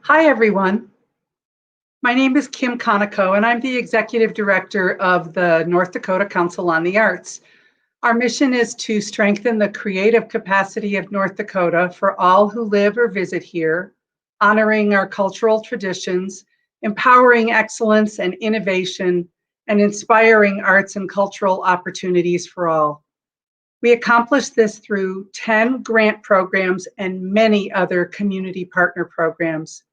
Hi, everyone. My name is Kim Konikow, and I'm the Executive Director of the North Dakota Council on the Arts. Our mission is to strengthen the creative capacity of North Dakota for all who live or visit here, honoring our cultural traditions, empowering excellence and innovation, and inspiring arts and cultural opportunities for all. We accomplish this through 10 grant programs and many other community partner programs.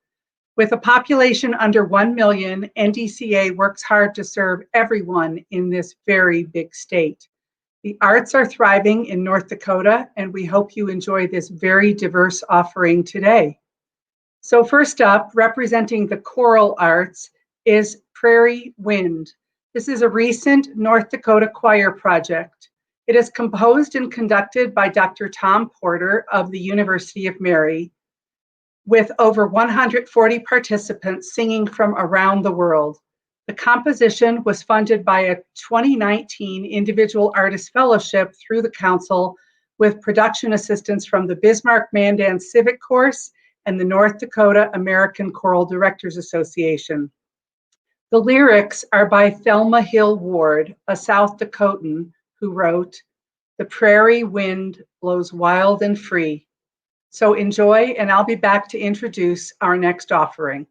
With a population under 1 million, NDCA works hard to serve everyone in this very big state. The arts are thriving in North Dakota, and we hope you enjoy this very diverse offering today. So first up, representing the choral arts is Prairie Wind. This is a recent North Dakota choir project. It is composed and conducted by Dr. Tom Porter of the University of Mary, with over 140 participants singing from around the world. The composition was funded by a 2019 Individual Artist Fellowship through the Council, with production assistance from the Bismark Mandan Civic Course and the North Dakota American Choral Directors Association. The lyrics are by Thelma Hill Ward, a South Dakotan, who wrote, "The prairie wind blows wild and free." So enjoy, and I'll be back to introduce our next offering.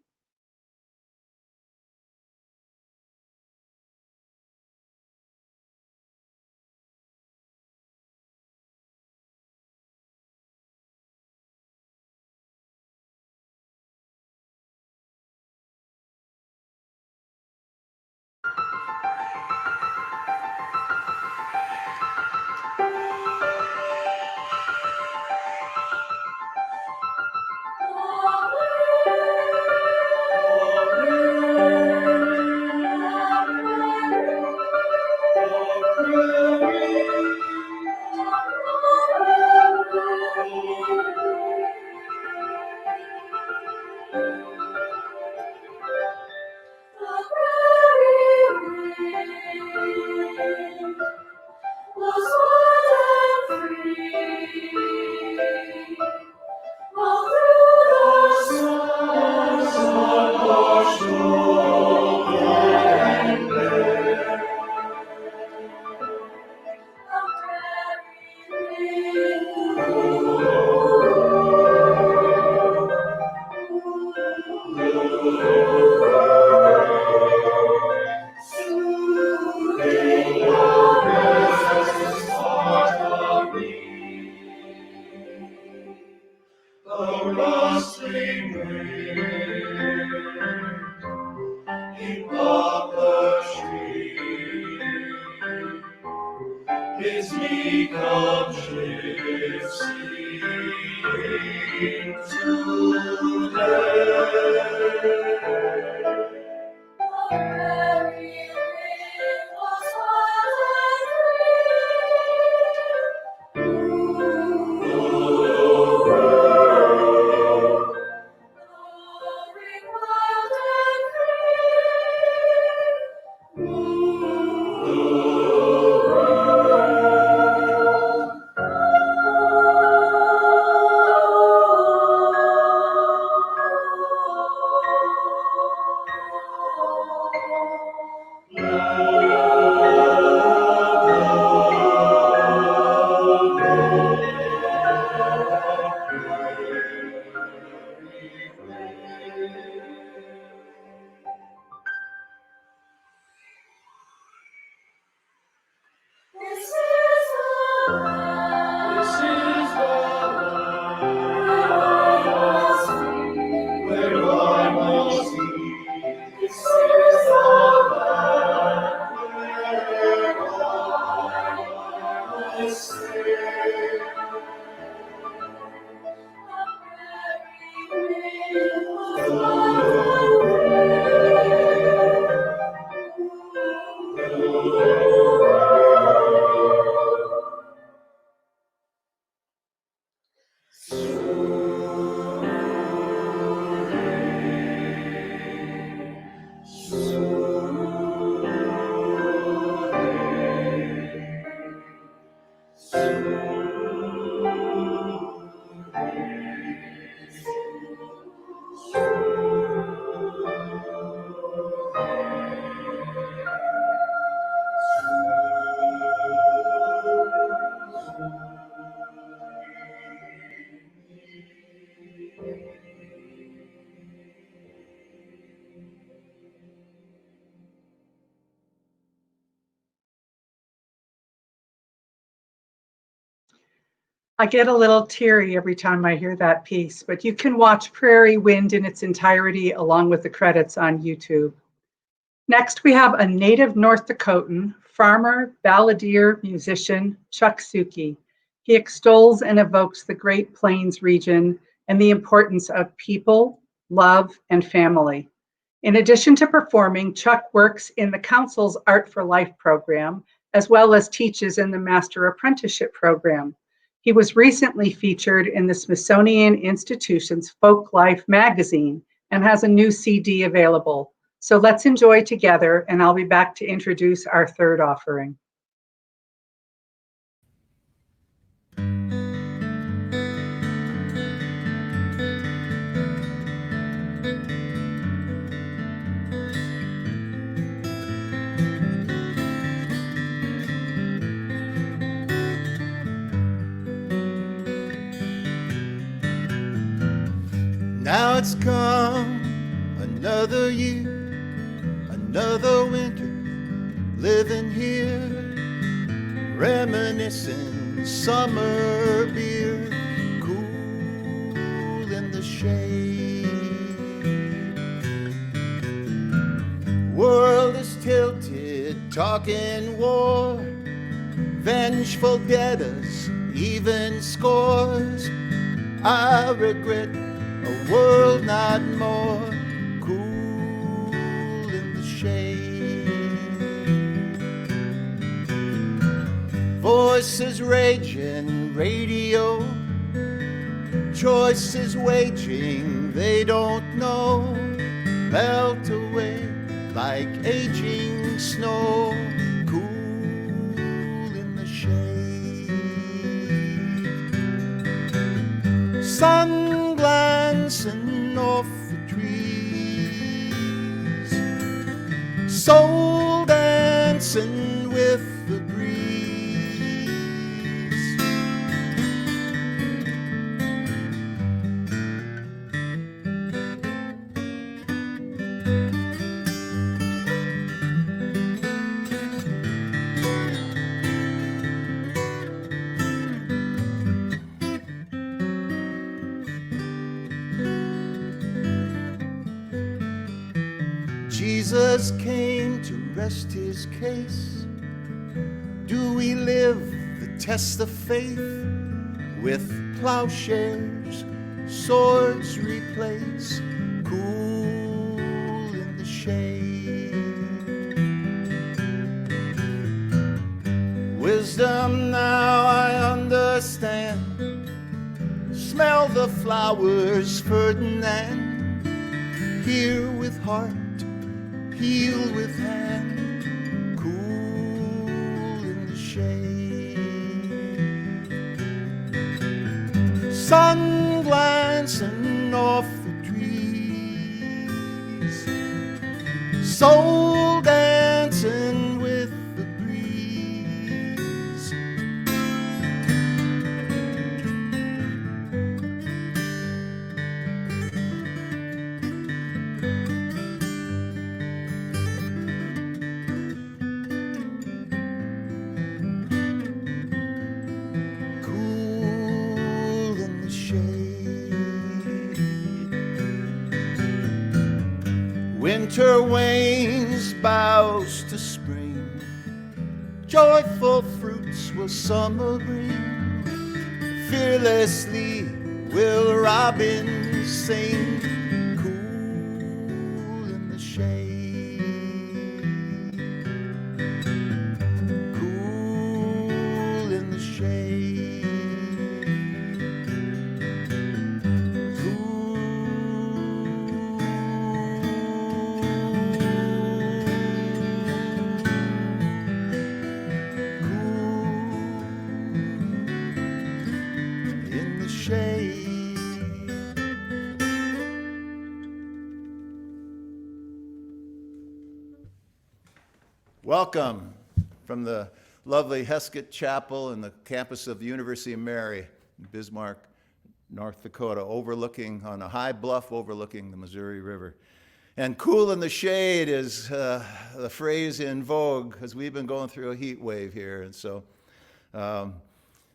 I get a little teary every time I hear that piece, but you can watch Prairie Wind in its entirety along with the credits on YouTube. Next, we have a native North Dakotan, farmer, balladeer, musician, Chuck Suchy. He extols and evokes the Great Plains region and the importance of people, love, and family. In addition to performing, Chuck works in the Council's Art for Life program, as well as teaches in the Master Apprenticeship program. He was recently featured in the Smithsonian Institution's Folk Life magazine and has a new CD available. So let's enjoy together, and I'll be back to introduce our third offering. Now it's come another year, another winter, living here, reminiscing summer beer, cool in the shade. World is tilted, talking war, vengeful debtors, even scores. I regret a world not more cool in the shade. Voices raging, radio, choices waging, they don't know, melt away like aging snow, cool in the shade. Sun glancing off the trees, soul dancing with the breeze. Jesus came to rest his case. Do we live the test of faith with plowshares, swords replace, cool in the shade? Wisdom now I understand. Smell the flowers, Ferdinand. Hear with heart, heal with hand, cool in the shade. Sun glancing off the trees, soul dancing with the breeze. Winter wanes, bows to spring, joyful fruits will summer bring. Fearlessly will robins sing, cool in the shade, cool in the shade. Welcome from the lovely Heskett Chapel and the campus of the University of Mary in Bismark, North Dakota, overlooking on a high bluff overlooking the Missouri River. And cool in the shade is the phrase in vogue as we've been going through a heat wave here. And so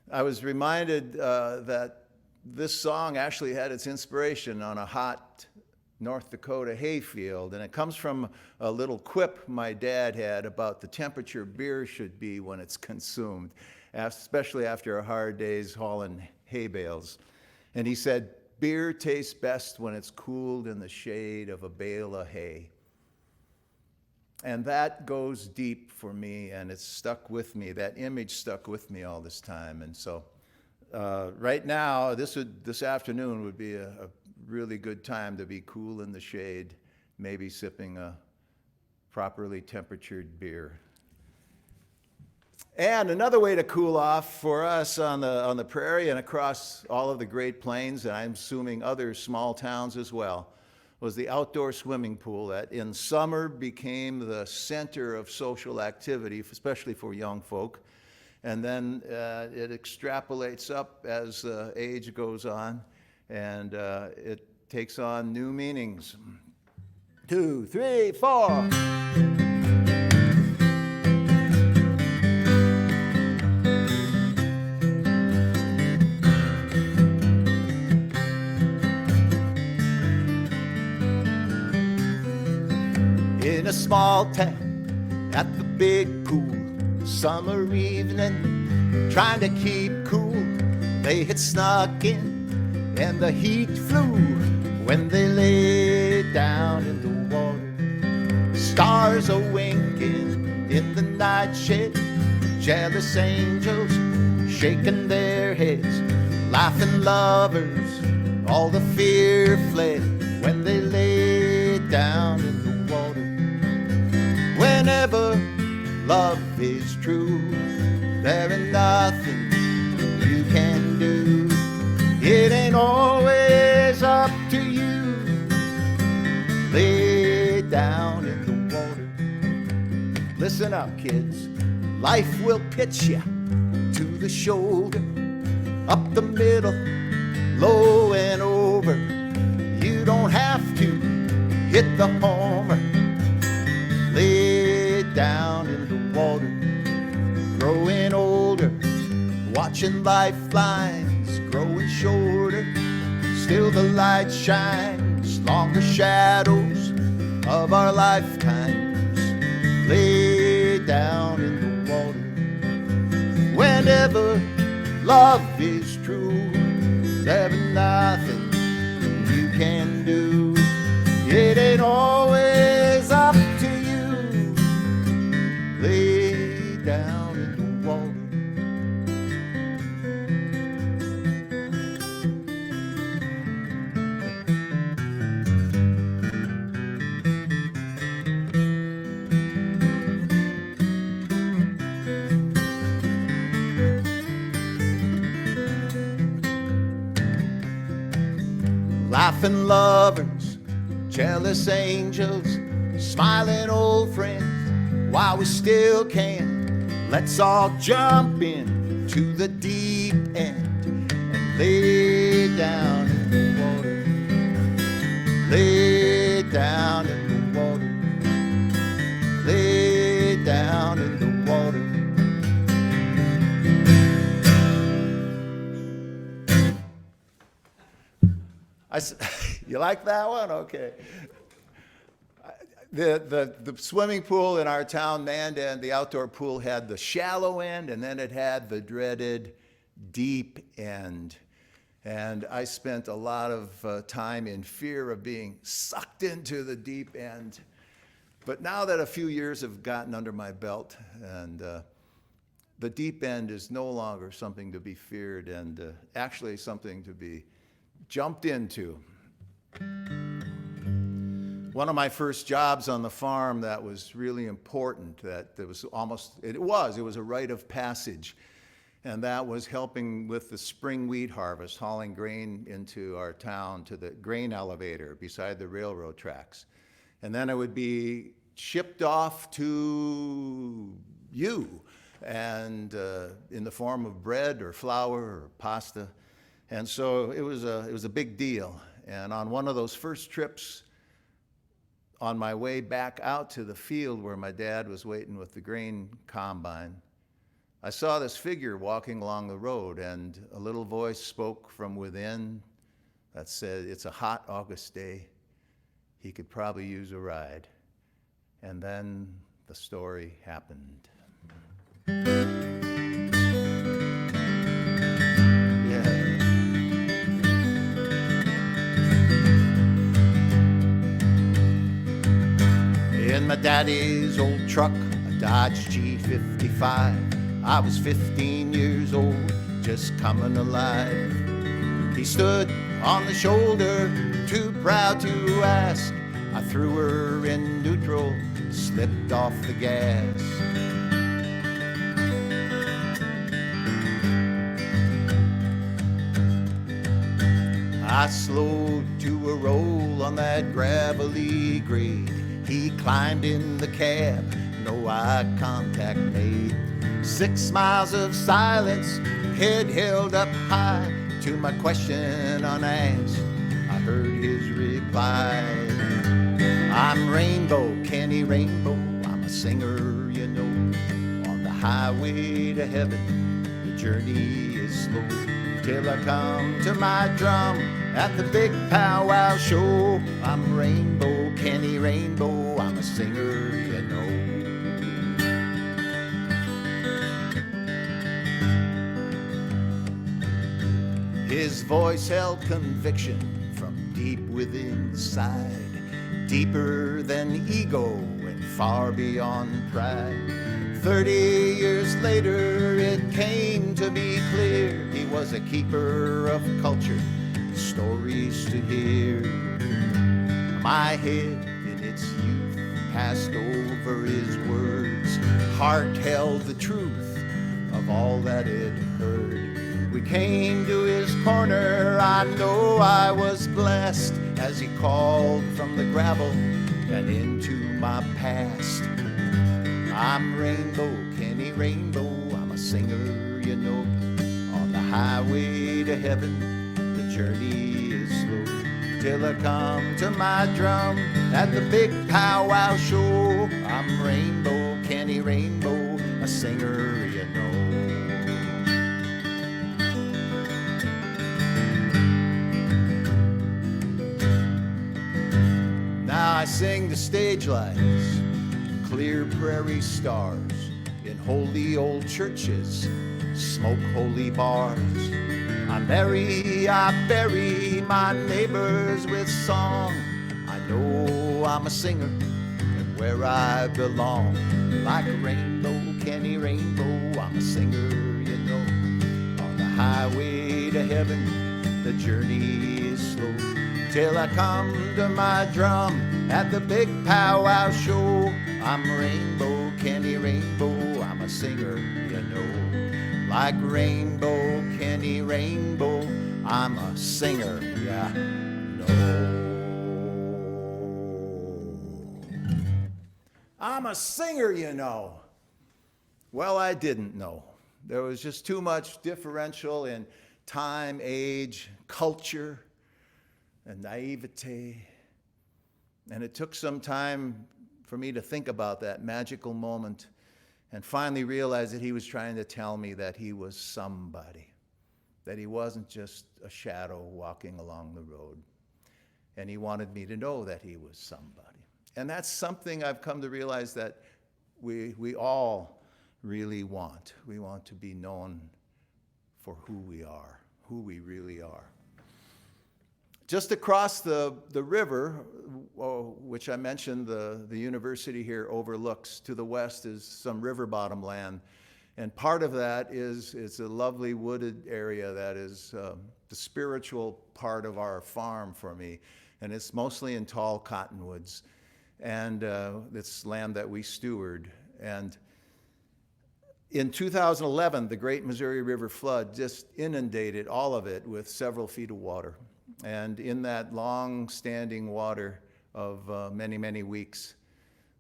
I was reminded that this song actually had its inspiration on a hot North Dakota hayfield, and it comes from a little quip my dad had about the temperature beer should be when it's consumed, especially after a hard day's hauling hay bales. And he said, "Beer tastes best when it's cooled in the shade of a bale of hay." And that goes deep for me, and it's stuck with me. That image stuck with me all this time. And so right now, this afternoon would be a really good time to be cool in the shade, maybe sipping a properly temperatured beer. And another way to cool off for us on the prairie and across all of the Great Plains, and I'm assuming other small towns as well, was the outdoor swimming pool that in summer became the center of social activity, especially for young folk. And then it extrapolates up as age goes on, and it takes on new meanings. 2, 3, 4. In a small town at the big pool, summer evening, trying to keep cool, they had snuck in and the heat flew when they lay down in the water. Stars are winking in the night shade, jealous angels shaking their heads, laughing lovers, all the fear fled when they lay down in the water. Whenever love is true, there ain't nothing you can do. It ain't always up to you. Lay down in the water. Listen up, kids. Life will pitch you to the shoulder, up the middle, low and over. You don't have to hit the homer. Lay down in the water, growing older, watching lifelines growing shorter. Still the light shines, longer shadows of our lifetimes. Lay down in the water. Whenever love is true, there ain't nothing you can do. It ain't always up to you. Lay down in the water. Laughing lovers, jealous angels, smiling old friends. While we still can, let's all jump in to the deep end and lay down in the water. Lay down in the water. Lay down in the water. You like that one? Okay. The swimming pool in our town, Mandan, the outdoor pool, had the shallow end, and then it had the dreaded deep end. And I spent a lot of time in fear of being sucked into the deep end. But now that a few years have gotten under my belt, and the deep end is no longer something to be feared, and actually something to be jumped into. One of my first jobs on the farm that was really important, that there was almost, it was a rite of passage, and that was helping with the spring wheat harvest, hauling grain into our town to the grain elevator beside the railroad tracks. And then it would be shipped off to you, and in the form of bread or flour or pasta. And so it was a big deal. And on one of those first trips, on my way back out to the field where my dad was waiting with the grain combine, I saw this figure walking along the road, and a little voice spoke from within that said, "It's a hot August day. He could probably use a ride." And then the story happened. In my daddy's old truck, a Dodge G55, I was 15 years old, just coming alive. He stood on the shoulder, too proud to ask. I threw her in neutral, slipped off the gas. I slowed to a roll on that gravelly grade. He climbed in the cab, no eye contact made. 6 miles of silence, head held up high. To my question unasked, I heard his reply. I'm Rainbow, Kenny Rainbow, I'm a singer, you know. On the highway to heaven, the journey is slow. Till I come to my drum at the big powwow show. I'm Rainbow, Kenny Rainbow, I'm a singer, you know. His voice held conviction from deep within inside, deeper than ego and far beyond pride. 30 years later, it came to be clear he was a keeper of culture, stories to hear. My head in its youth passed over his words. Heart held the truth of all that it heard. We came to his corner, I know I was blessed as he called from the gravel and into my past. I'm Rainbow, Kenny Rainbow, I'm a singer, you know. On the highway to heaven, the journey is slow. Till I come to my drum at the big powwow show. I'm Rainbow, Kenny Rainbow, a singer, you know. Now I sing the stage lights, clear prairie stars, in holy old churches, smoke holy bars. I bury my neighbors with song. I know I'm a singer and where I belong. Like a rainbow, Kenny Rainbow, I'm a singer, you know. On the highway to heaven, the journey is slow. Till I come to my drum at the big powwow show. I'm Rainbow, Kenny Rainbow, I'm a singer, you know. Like Rainbow, Kenny Rainbow, I'm a singer, yeah, no. I'm a singer, you know. Well, I didn't know. There was just too much differential in time, age, culture, and naivete. And it took some time for me to think about that magical moment and finally realize that he was trying to tell me that he was somebody, that he wasn't just a shadow walking along the road. And he wanted me to know that he was somebody. And that's something I've come to realize that we all really want. We want to be known for who we are, who we really are. Just across the river, which I mentioned, the university here overlooks, to the west is some river bottom land. And part of that is it's a lovely wooded area that is the spiritual part of our farm for me. And it's mostly in tall cottonwoods. And it's land that we steward. And in 2011, the Great Missouri River flood just inundated all of it with several feet of water. And in that long-standing water of many, many weeks,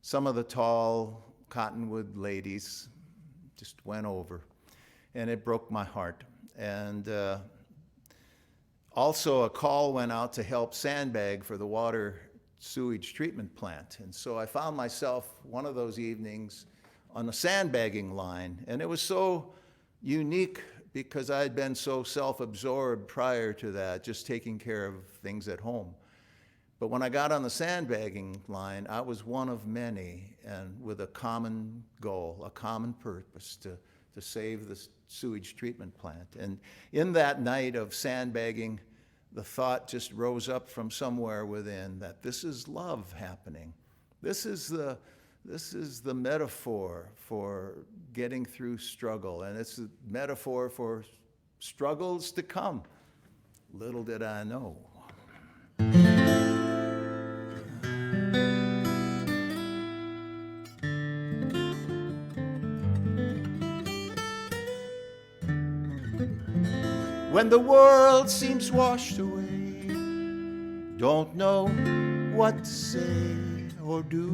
some of the tall cottonwood ladies just went over, and it broke my heart. And also a call went out to help sandbag for the water sewage treatment plant. And so I found myself one of those evenings on a sandbagging line. And it was so unique because I had been so self-absorbed prior to that, just taking care of things at home. But when I got on the sandbagging line, I was one of many, and with a common goal, a common purpose to save the sewage treatment plant. And in that night of sandbagging, the thought just rose up from somewhere within that this is love happening. This is the metaphor for getting through struggle, and it's a metaphor for struggles to come. Little did I know. When the world seems washed away, don't know what to say or do.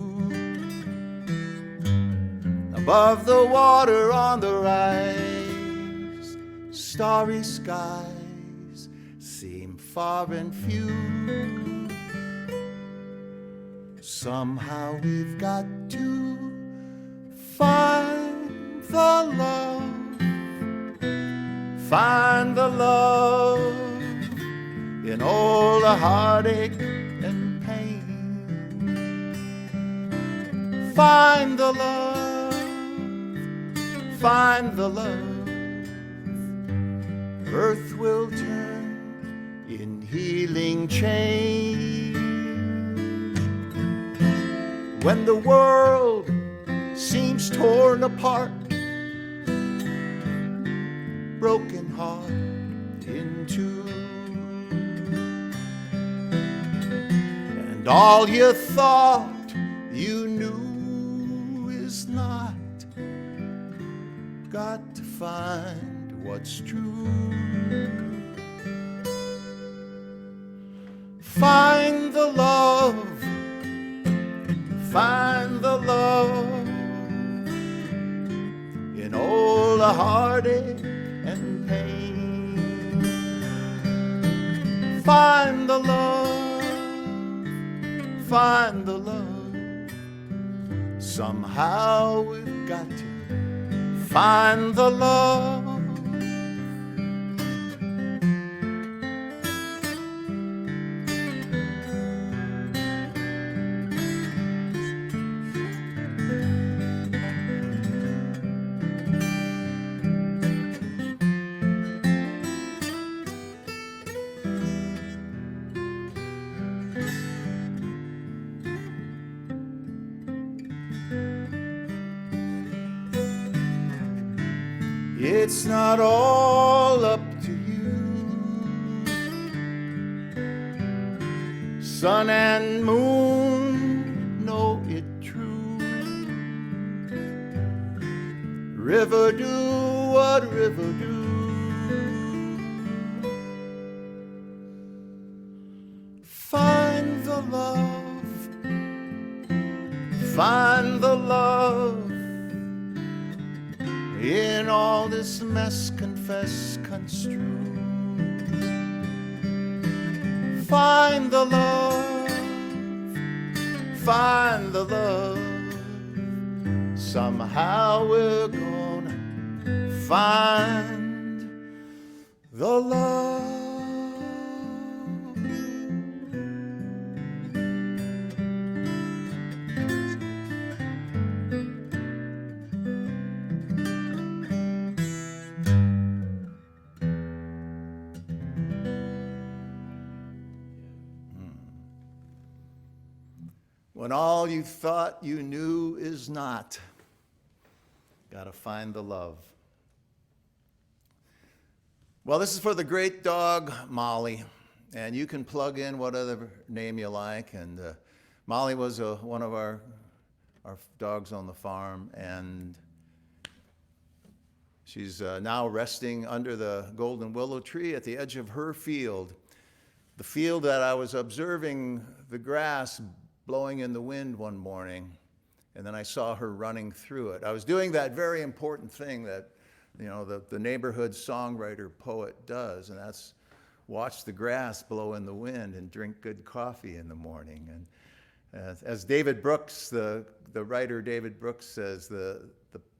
Above the water on the rise, starry skies seem far and few. Somehow we've got to find the love. Find the love in all the heartache and pain. Find the love, find the love. Earth will turn in healing change. When the world seems torn apart, broken heart in two, and all you thought you knew is not. Got to find what's true. Find the love, find the love in all the heartache and pain. Find the love, find the love. Somehow we've got to find the love. It's not all up to you. Sun and moon know it true. River do what river do. Find the love, find the love. In all this mess, confess, construe. Find the love, find the love. Somehow we're gonna find the love. When all you thought you knew is not, gotta find the love. Well, this is for the great dog, Molly, and you can plug in whatever name you like. And Molly was one of our dogs on the farm, and she's now resting under the golden willow tree at the edge of her field, the field that I was observing the grass blowing in the wind one morning, and then I saw her running through it. I was doing that very important thing that, the neighborhood songwriter poet does, and that's watch the grass blow in the wind and drink good coffee in the morning. As David Brooks, the writer David Brooks says, the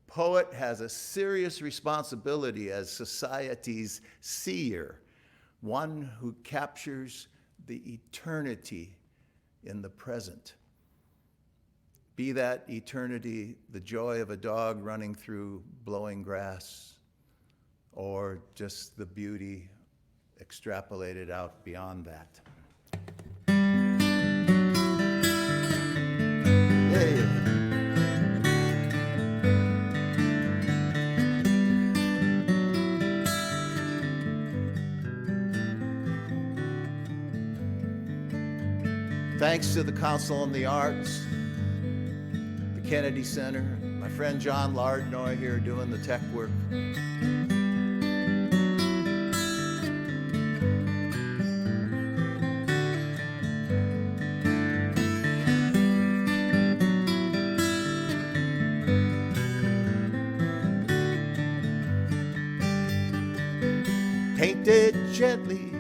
poet has a serious responsibility as society's seer, one who captures the eternity in the present. Be that eternity the joy of a dog running through blowing grass, or just the beauty extrapolated out beyond that. Yay. Thanks to the Council on the Arts, the Kennedy Center, my friend John Lardnoy here doing the tech work. Painted gently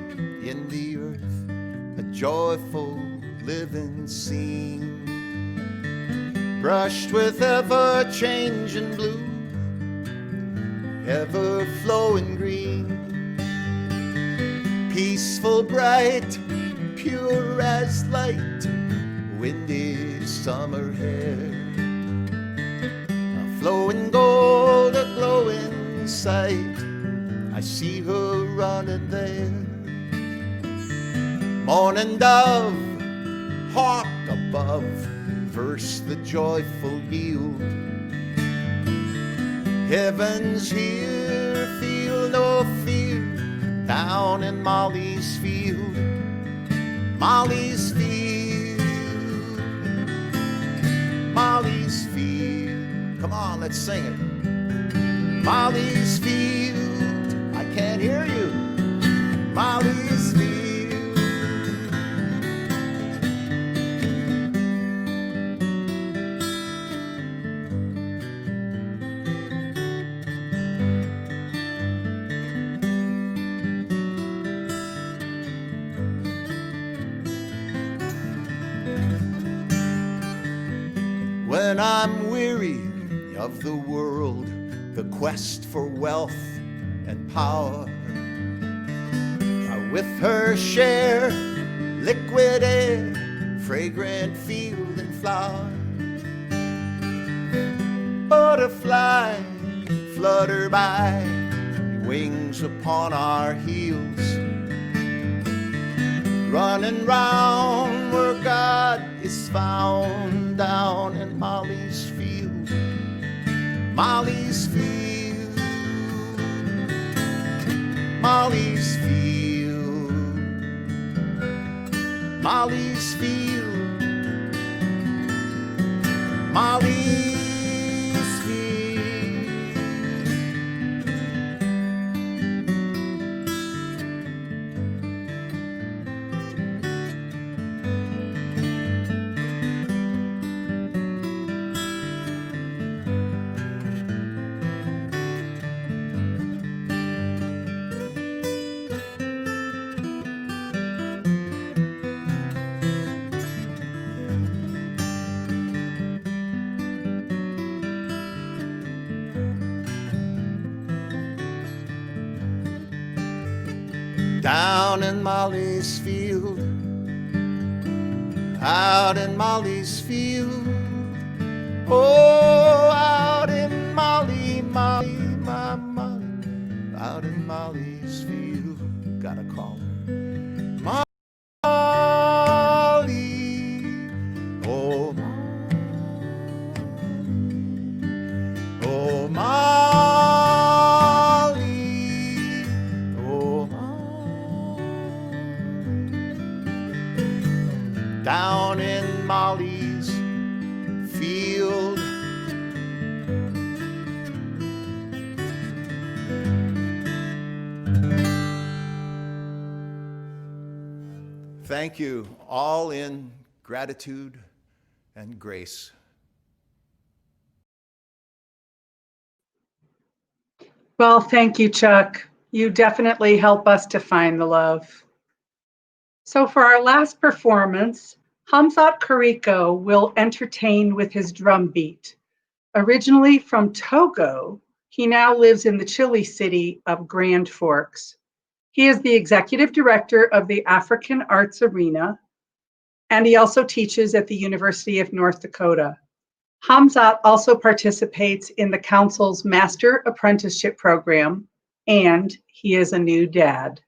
in the earth, a joyful living scene, brushed with ever-changing blue, ever-flowing green, peaceful, bright, pure as light, windy summer air, a flowing gold, a glowing sight, I see her running there. Morning dove, hawk above, verse the joyful yield. Heaven's here, feel no fear, down in Molly's field. Molly's field, Molly's field. Come on, let's sing it. Molly's field, I can't hear you. Molly's field. When I'm weary of the world, the quest for wealth and power, I with her share liquid air, fragrant field and flower. Butterfly flutter by, wings upon our heels, running round where God is found, down in Molly's field. Molly's field, Molly's field, Molly's field, Molly's field. Down in Molly's field, out in Molly's field, oh, out in Molly, Molly, my Molly, out in Molly's field, gotta call her Molly, oh, oh, Molly. Down in Molly's field. Thank you, all in gratitude and grace. Well, thank you, Chuck. You definitely help us to find the love. So for our last performance, Hamzat Koriko will entertain with his drum beat. Originally from Togo, he now lives in the Chile city of Grand Forks. He is the executive director of the African Arts Arena, and he also teaches at the University of North Dakota. Hamzat also participates in the council's Master Apprenticeship Program, and he is a new dad.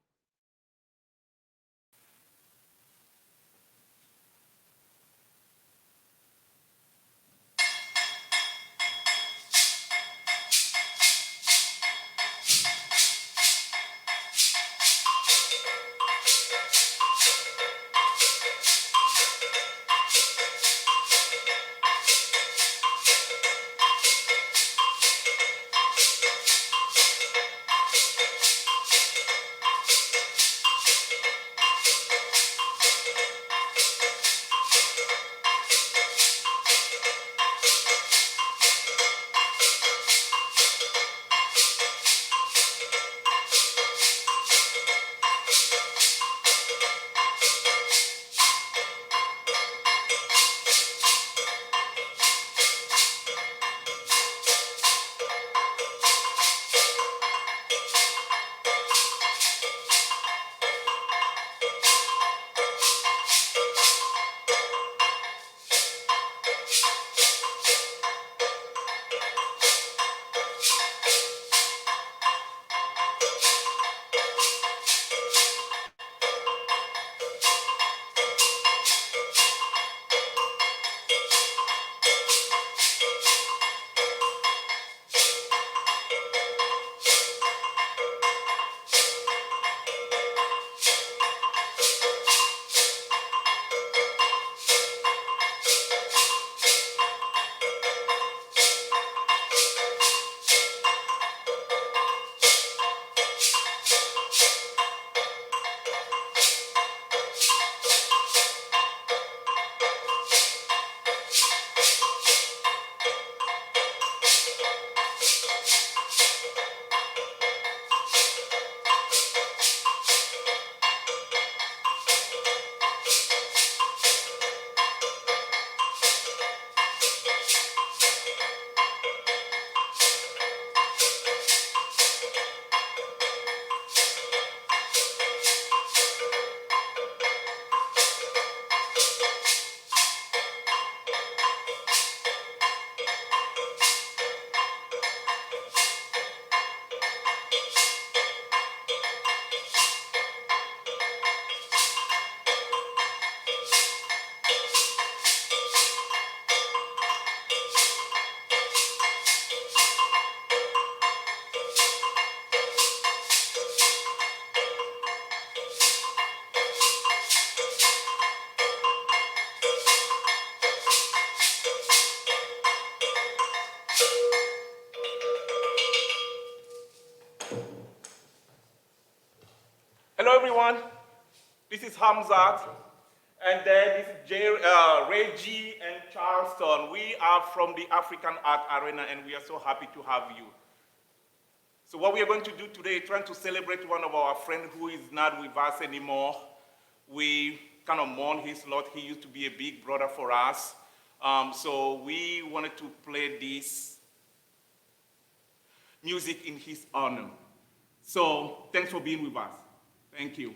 Hello, everyone. This is Hamzat, and then this is Reggie and Charleston. We are from the African Art Arena, and we are so happy to have you. So what we are going to do today is trying to celebrate one of our friends who is not with us anymore. We kind of mourn his loss. He used to be a big brother for us. So we wanted to play this music in his honor. So thanks for being with us. Thank you.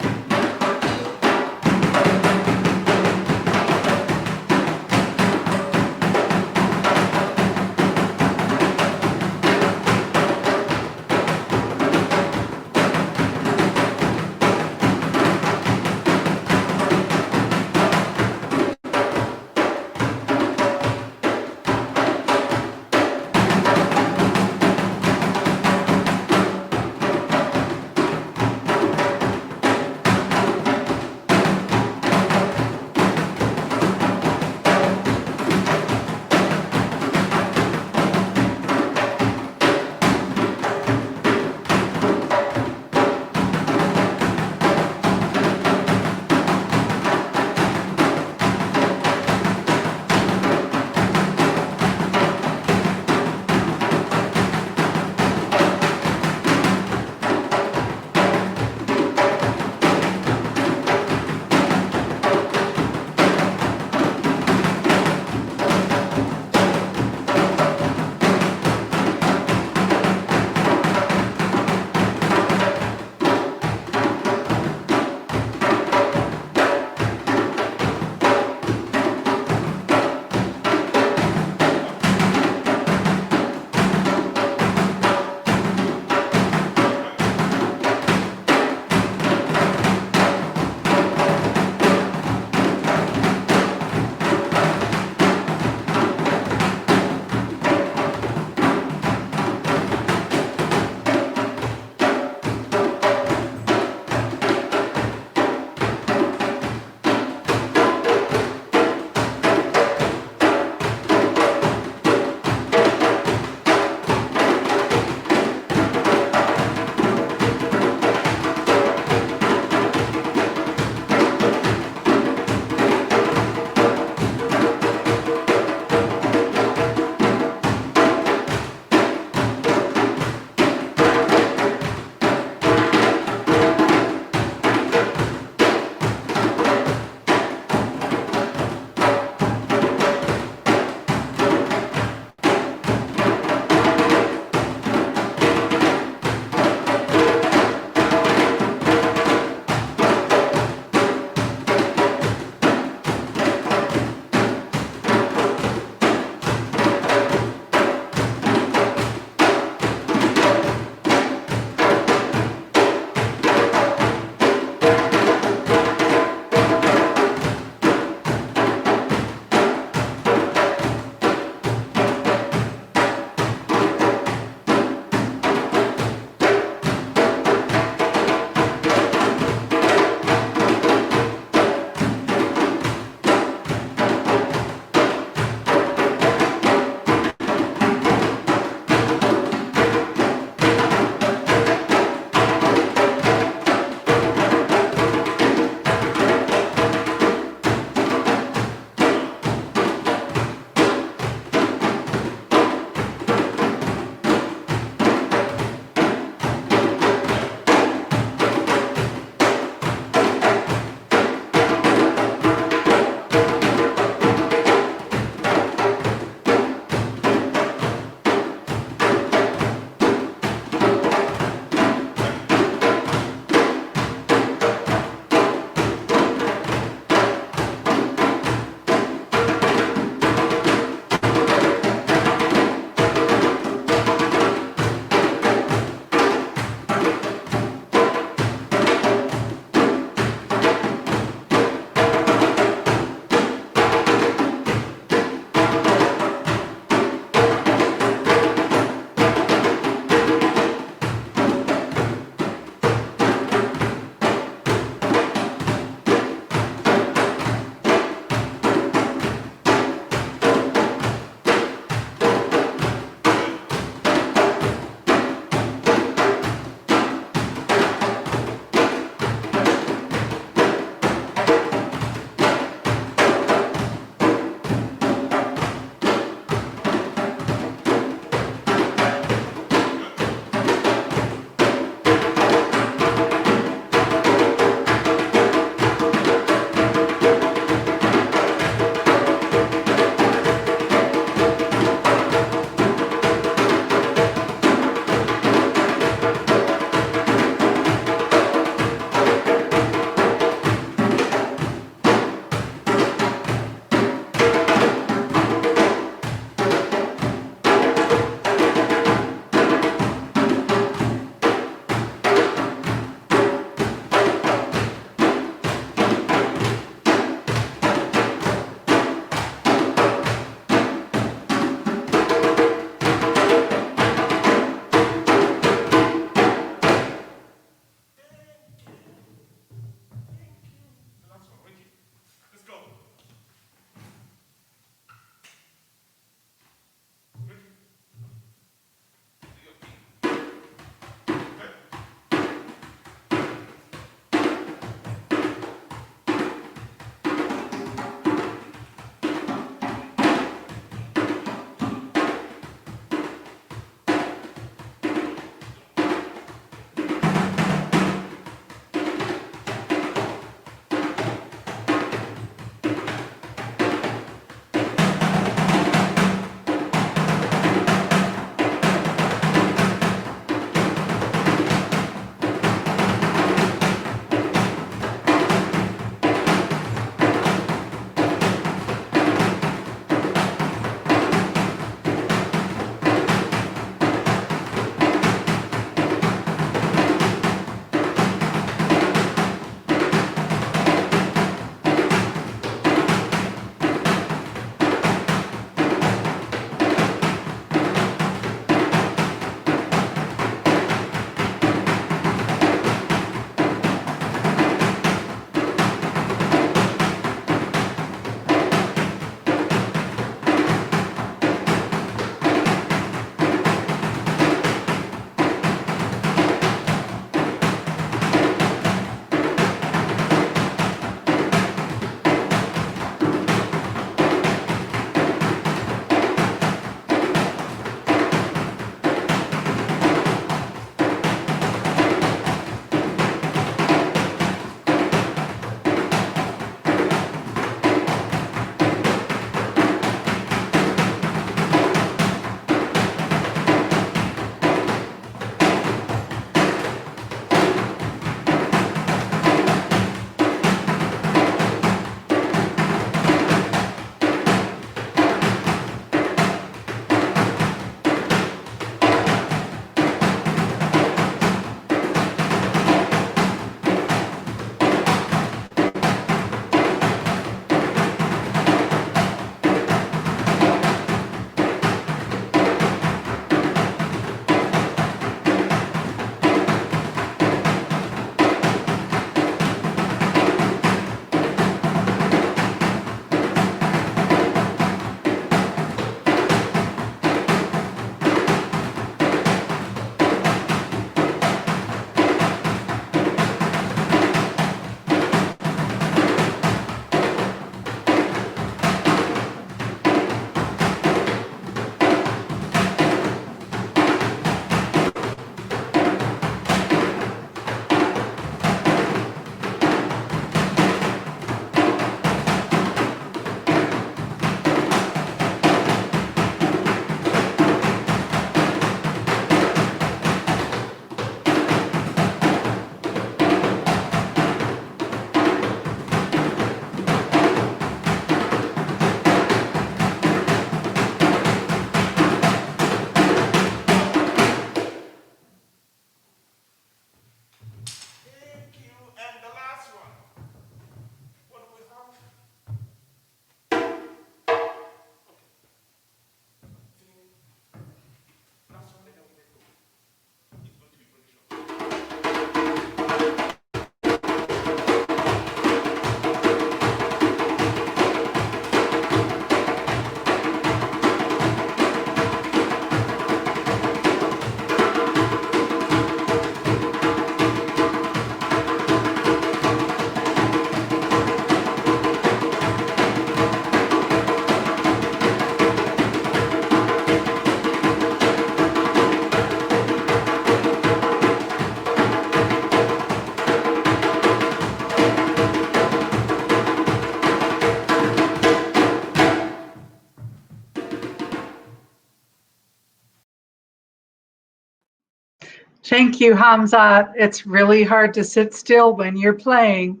Thank you, Hamzat. It's really hard to sit still when you're playing.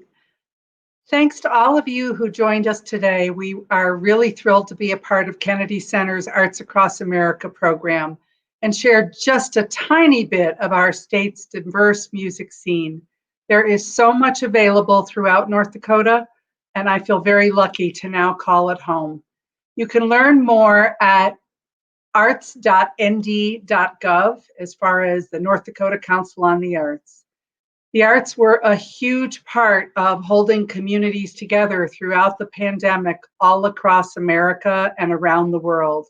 Thanks to all of you who joined us today. We are really thrilled to be a part of Kennedy Center's Arts Across America program and share just a tiny bit of our state's diverse music scene. There is so much available throughout North Dakota, and I feel very lucky to now call it home. You can learn more at arts.nd.gov as far as the North Dakota Council on the Arts. The arts were a huge part of holding communities together throughout the pandemic all across America and around the world.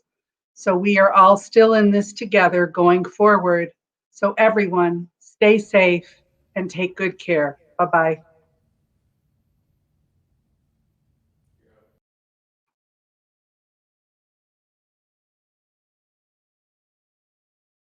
So we are all still in this together going forward. So everyone, stay safe and take good care. Bye-bye.